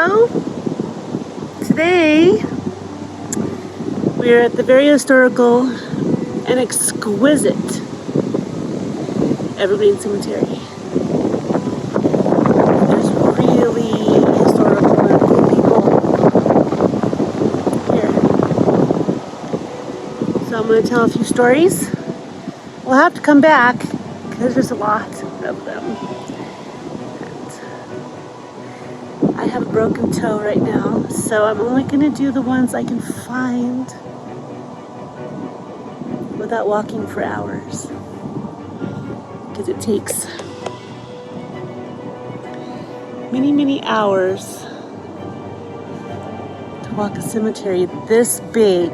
Hello. Today we're at the very historical and exquisite Evergreen Cemetery. There's really historical and cool people here. So I'm going to tell a few stories. We'll have to come back because there's a lot of them. I have a broken toe right now, so I'm only going to do the ones I can find without walking for hours, because it takes many hours to walk a cemetery this big.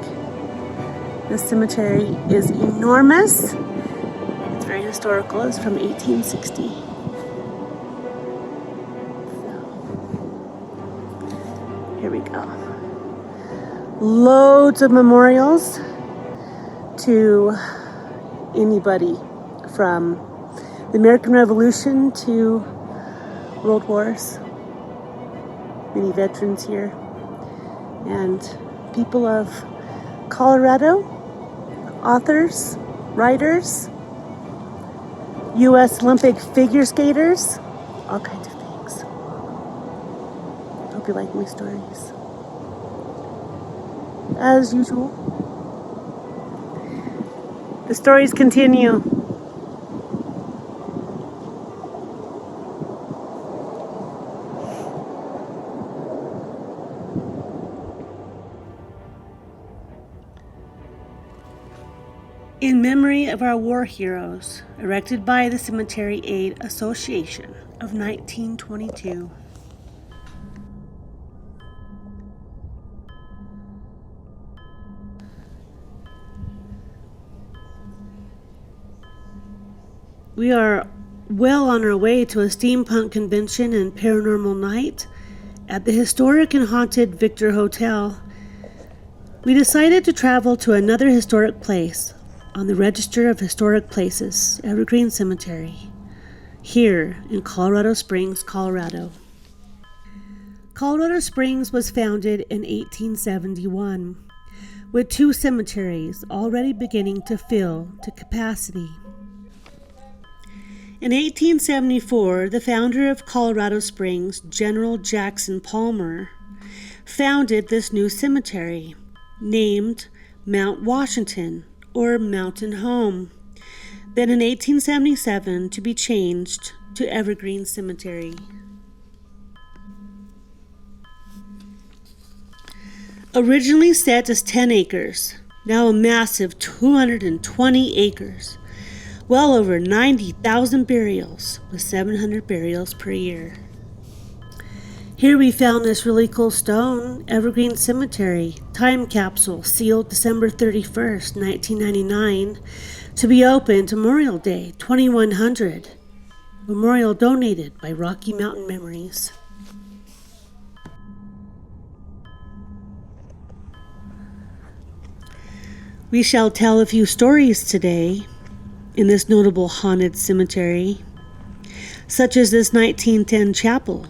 This cemetery is enormous. It's very historical. It's from 1860. Here we go. Loads of memorials to anybody from the American Revolution to World Wars. Many veterans here. And people of Colorado, authors, writers, U.S. Olympic figure skaters, all kinds of things. Hope you like my stories. As usual, the stories continue. In memory of our war heroes, erected by the Cemetery Aid Association of 1922. We are well on our way to a steampunk convention and paranormal night at the historic and haunted Victor Hotel. We decided to travel to another historic place on the Register of Historic Places, Evergreen Cemetery, here in Colorado Springs, Colorado. Colorado Springs was founded in 1871, with 2 cemeteries already beginning to fill to capacity. In 1874, the founder of Colorado Springs, General Jackson Palmer, founded this new cemetery, named Mount Washington, or Mountain Home, then in 1877 to be changed to Evergreen Cemetery. Originally set as 10 acres, now a massive 220 acres, well over 90,000 burials, with 700 burials per year. Here we found this really cool stone, Evergreen Cemetery, time capsule, sealed December 31st, 1999, to be opened Memorial Day, 2100. Memorial donated by Rocky Mountain Memories. We shall tell a few stories today in this notable haunted cemetery, such as this 1910 chapel,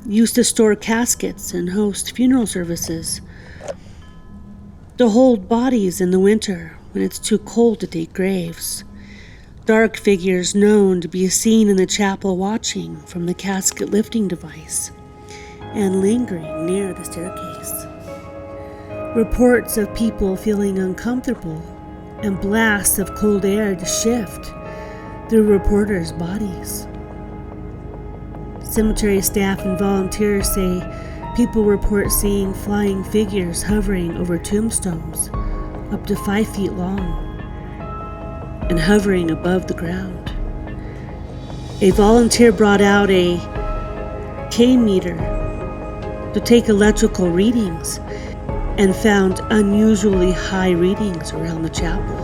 used to store caskets and host funeral services, to hold bodies in the winter when it's too cold to dig graves. Dark figures known to be seen in the chapel watching from the casket lifting device and lingering near the staircase. Reports of people feeling uncomfortable and blasts of cold air to shift through reporters' bodies. Cemetery staff and volunteers say people report seeing flying figures hovering over tombstones up to 5 feet long and hovering above the ground. A volunteer brought out a K-meter to take electrical readings and found unusually high readings around the chapel.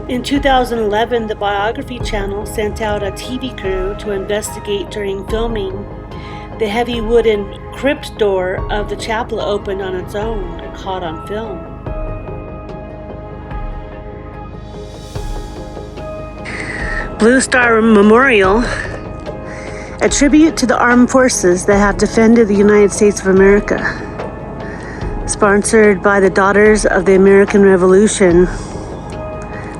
In 2011, the Biography Channel sent out a TV crew to investigate during filming. The heavy wooden crypt door of the chapel opened on its own, caught on film. Blue Star Memorial, a tribute to the armed forces that have defended the United States of America. Sponsored by the Daughters of the American Revolution,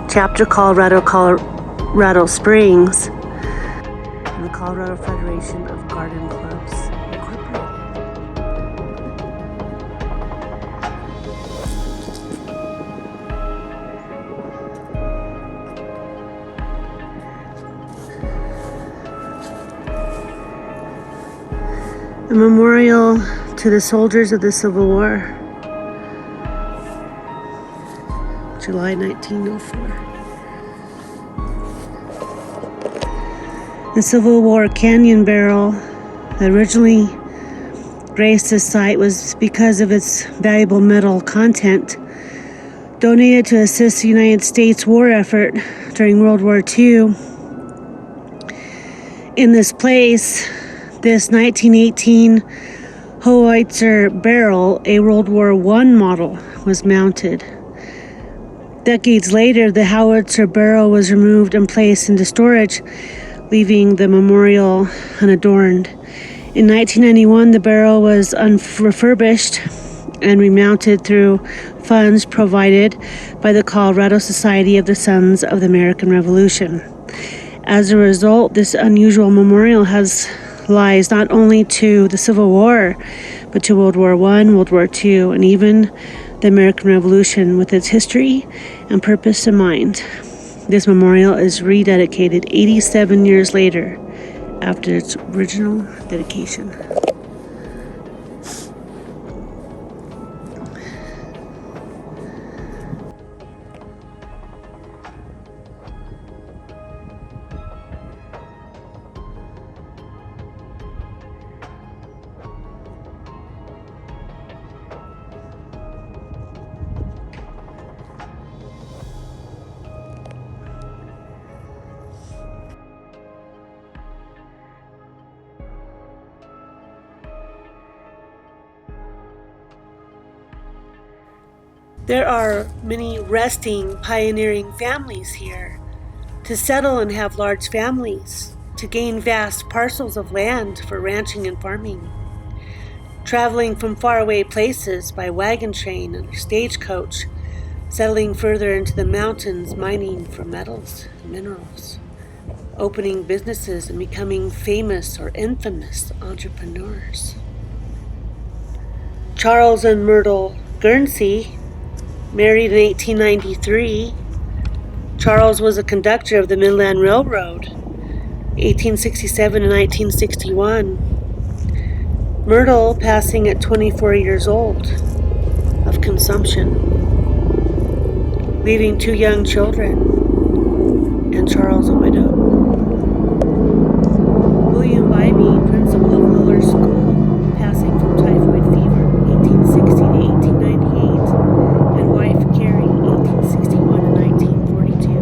Chapter Colorado Springs, and the Colorado Federation of Garden Clubs, Incorporated. A memorial to the soldiers of the Civil War, July 1904. The Civil War canyon barrel that originally graced this site was because of its valuable metal content, donated to assist the United States war effort during World War II. In this place, this 1918 Howitzer barrel, a World War I model, was mounted. Decades later, the Howitzer barrel was removed and placed into storage, leaving the memorial unadorned. In 1991, the barrel was refurbished and remounted through funds provided by the Colorado Society of the Sons of the American Revolution. As a result, this unusual memorial lies not only to the Civil War, but to World War I, World War II, and even the American Revolution, with its history and purpose in mind. This memorial is rededicated 87 years later after its original dedication. There are many resting, pioneering families here to settle and have large families, to gain vast parcels of land for ranching and farming, traveling from faraway places by wagon train and stagecoach, settling further into the mountains, mining for metals and minerals, opening businesses and becoming famous or infamous entrepreneurs. Charles and Myrtle Guernsey married in 1893. Charles was a conductor of the Midland Railroad, 1867 and 1961. Myrtle passing at 24 years old of consumption, leaving 2 young children, and Charles a widow. William Bybee, principal of Liller School, passing from typhoid fever, 1860 to 1898, and wife Carrie, 1861 to 1942.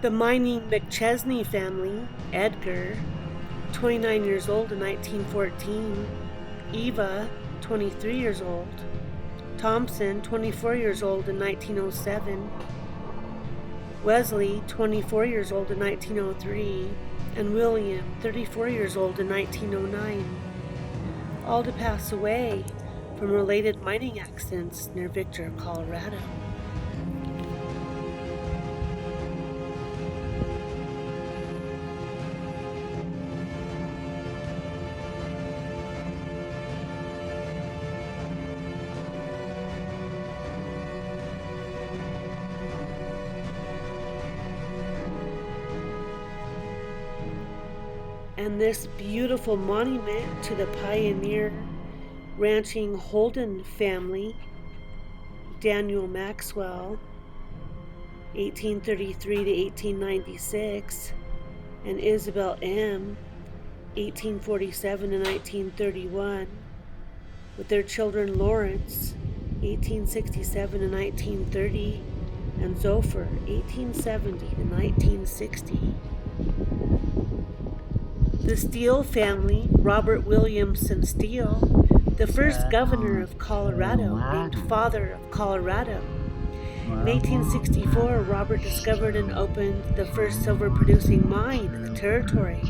The mining McChesney family, Edgar, 29 years old in 1914, Eva, 23 years old, Thompson, 24 years old in 1907, Wesley, 24 years old in 1903, and William, 34 years old in 1909, all to pass away from related mining accidents near Victor, Colorado. And this beautiful monument to the pioneer ranching Holden family, Daniel Maxwell, 1833 to 1896, and Isabel M., 1847 to 1931, with their children Lawrence, 1867 to 1930, and Zophyr, 1870 to 1960. The Steele family, Robert Williamson Steele, the first governor of Colorado, named Father of Colorado. In 1864, Robert discovered and opened the first silver-producing mine in the territory,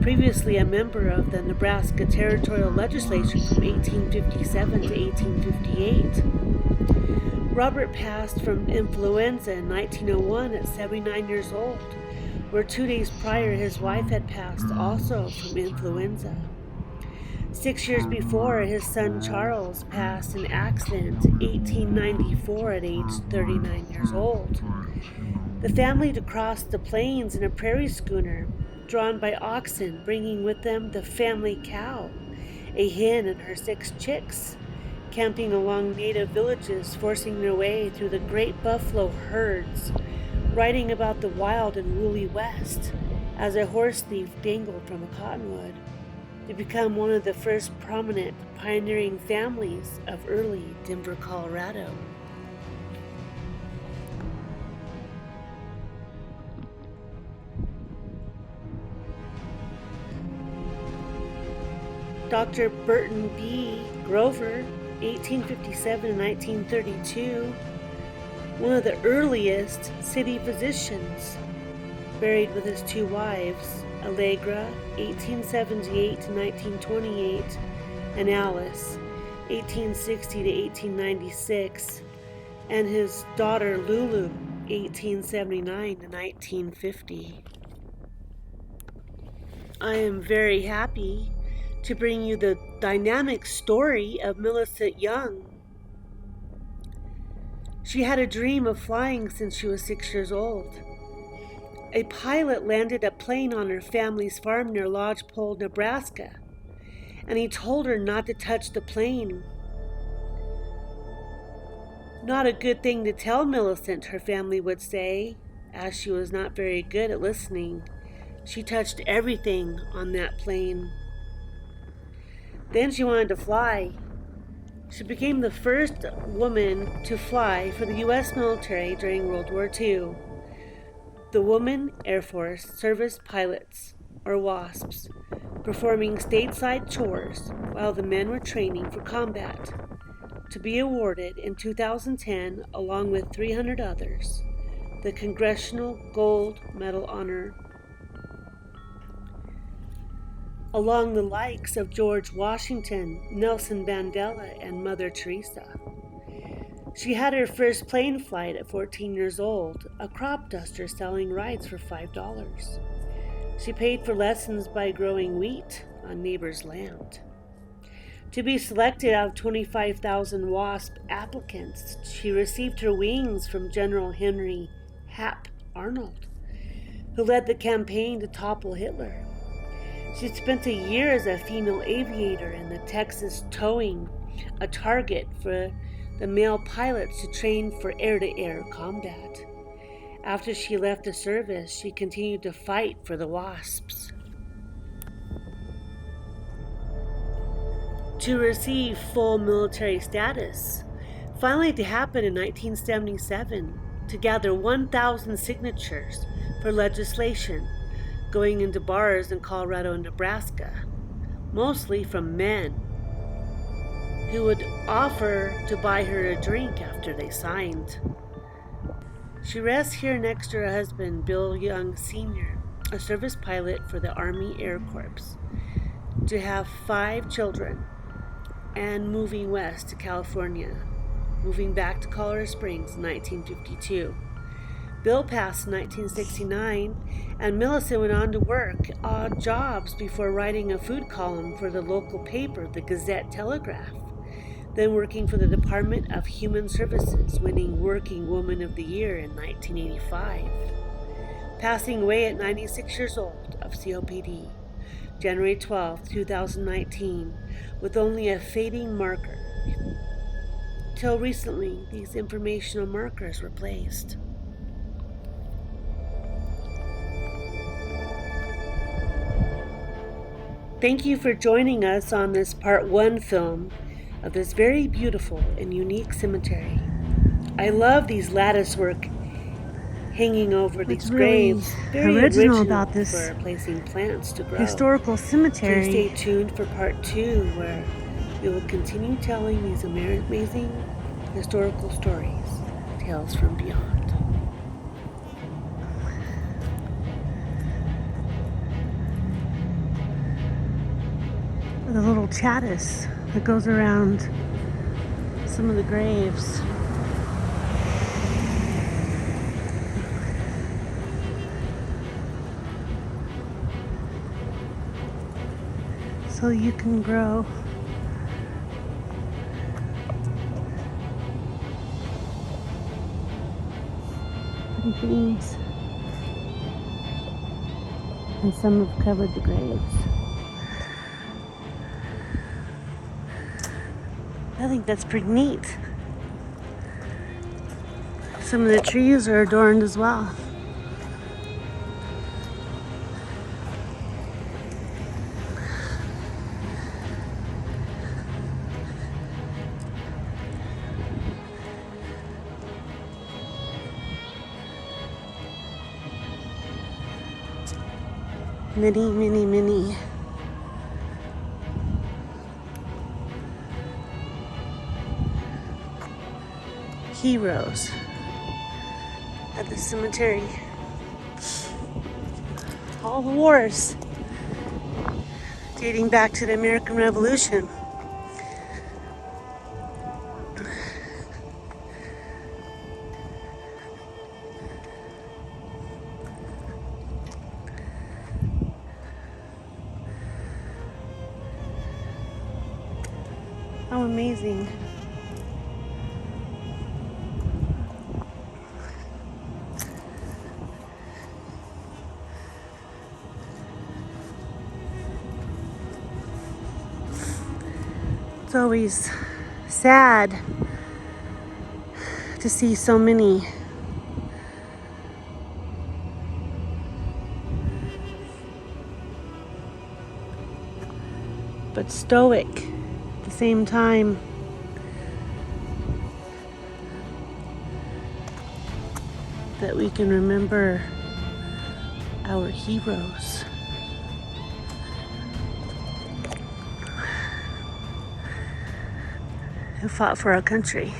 previously a member of the Nebraska Territorial Legislature from 1857 to 1858. Robert passed from influenza in 1901 at 79 years old, where 2 days prior his wife had passed also from influenza. 6 years before, his son Charles passed in accident in 1894 at age 39 years old. The family crossed the plains in a prairie schooner, drawn by oxen, bringing with them the family cow, a hen and her 6 chicks, camping along native villages, forcing their way through the great buffalo herds, writing about the wild and woolly West as a horse thief dangled from a cottonwood, to become one of the first prominent pioneering families of early Denver, Colorado. Dr. Burton B. Grover, 1857 to 1932, one of the earliest city physicians, buried with his 2 wives, Allegra, 1878 to 1928, and Alice, 1860 to 1896, and his daughter Lulu, 1879 to 1950. I am very happy to bring you the dynamic story of Millicent Young. She had a dream of flying since she was 6 years old. A pilot landed a plane on her family's farm near Lodgepole, Nebraska, and he told her not to touch the plane. Not a good thing to tell Millicent, her family would say, as she was not very good at listening. She touched everything on that plane. Then she wanted to fly. She became the first woman to fly for the U.S. military during World War II. The Women Air Force Service Pilots, or WASPs, performing stateside chores while the men were training for combat, to be awarded in 2010, along with 300 others, the Congressional Gold Medal honor, along the likes of George Washington, Nelson Mandela, and Mother Teresa. She had her first plane flight at 14 years old, a crop duster selling rides for $5. She paid for lessons by growing wheat on neighbors' land. To be selected out of 25,000 WASP applicants, she received her wings from General Henry Hap Arnold, who led the campaign to topple Hitler. She spent a year as a female aviator in the Texas towing, a target for the male pilots to train for air-to-air combat. After she left the service, she continued to fight for the WASPs. To receive full military status, finally to happen in 1977, to gather 1,000 signatures for legislation going into bars in Colorado and Nebraska, mostly from men who would offer to buy her a drink after they signed. She rests here next to her husband, Bill Young Sr., a service pilot for the Army Air Corps, to have 5 children and moving west to California, moving back to Colorado Springs in 1952. Bill passed in 1969, and Millicent went on to work odd jobs before writing a food column for the local paper, the Gazette-Telegraph, then working for the Department of Human Services, winning Working Woman of the Year in 1985. Passing away at 96 years old of COPD, January 12, 2019, with only a fading marker. Till recently, these informational markers were placed. Thank you for joining us on this part 1 film of this very beautiful and unique cemetery. I love these latticework hanging over What's these really graves. Very original about this for placing plants to grow. historical cemetery. Please stay tuned for part 2, where we will continue telling these amazing historical stories, tales from beyond. The little caddis that goes around some of the graves. So you can grow pretty things. And some have covered the graves. I think that's pretty neat. Some of the trees are adorned as well. Many heroes at the cemetery. All the wars dating back to the American Revolution. How amazing. It's always sad to see so many but stoic at the same time. That we can remember our heroes. Who fought for our country.